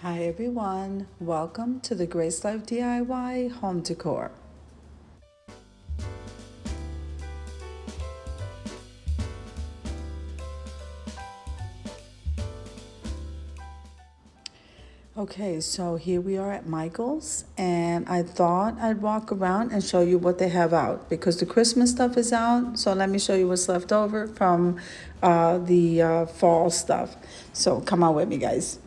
Hi everyone, welcome to the Grace Life DIY home decor. Okay, so here we are at Michael's, and I thought I'd walk around and show you what they have out because the Christmas stuff is out. So let me show you what's left over from the fall stuff. So come on with me, guys.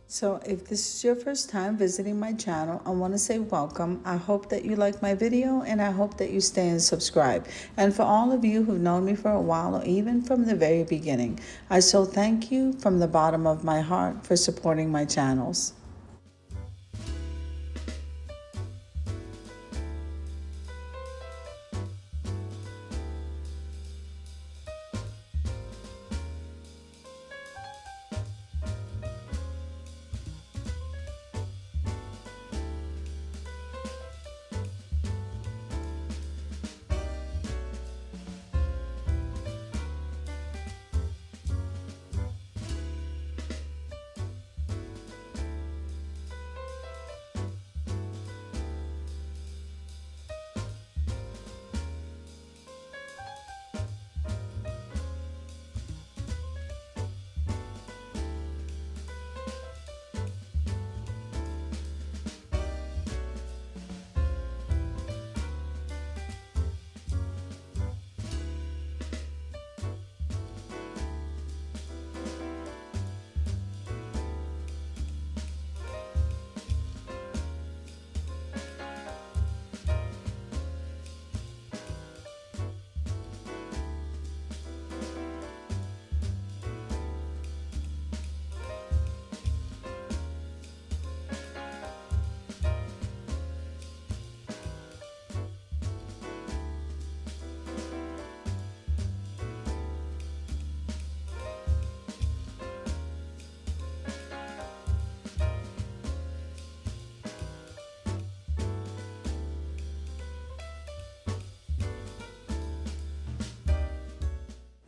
So if this is your first time visiting my channel, I want to say welcome. I hope that you like my video and I hope that you stay and subscribe. And for all of you who've known me for a while or even from the very beginning, I so thank you from the bottom of my heart for supporting my channels.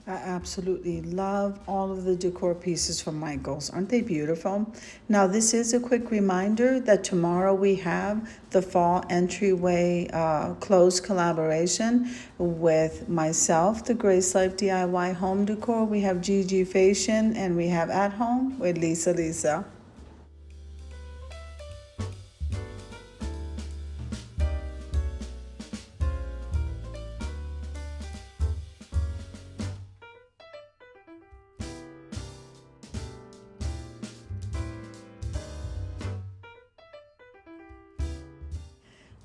I absolutely love all of the decor pieces from Michaels. Aren't they beautiful? Now, this is a quick reminder that tomorrow we have the fall entryway closed collaboration with myself, the Grace Life DIY home decor. We have Gigi Fashion and we have At Home with Lisa.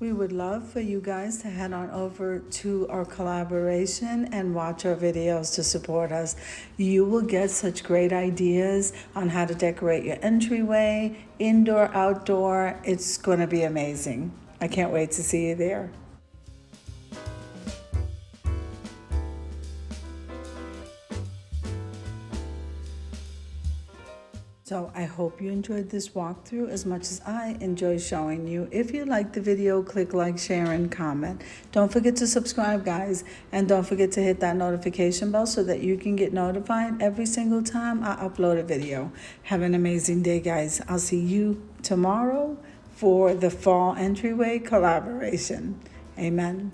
We would love for you guys to head on over to our collaboration and watch our videos to support us. You will get such great ideas on how to decorate your entryway, indoor, outdoor. It's going to be amazing. I can't wait to see you there. So I hope you enjoyed this walkthrough as much as I enjoy showing you. If you liked the video, click like, share, and comment. Don't forget to subscribe, guys. And don't forget to hit that notification bell so that you can get notified every single time I upload a video. Have an amazing day, guys. I'll see you tomorrow for the fall entryway collaboration. Amen.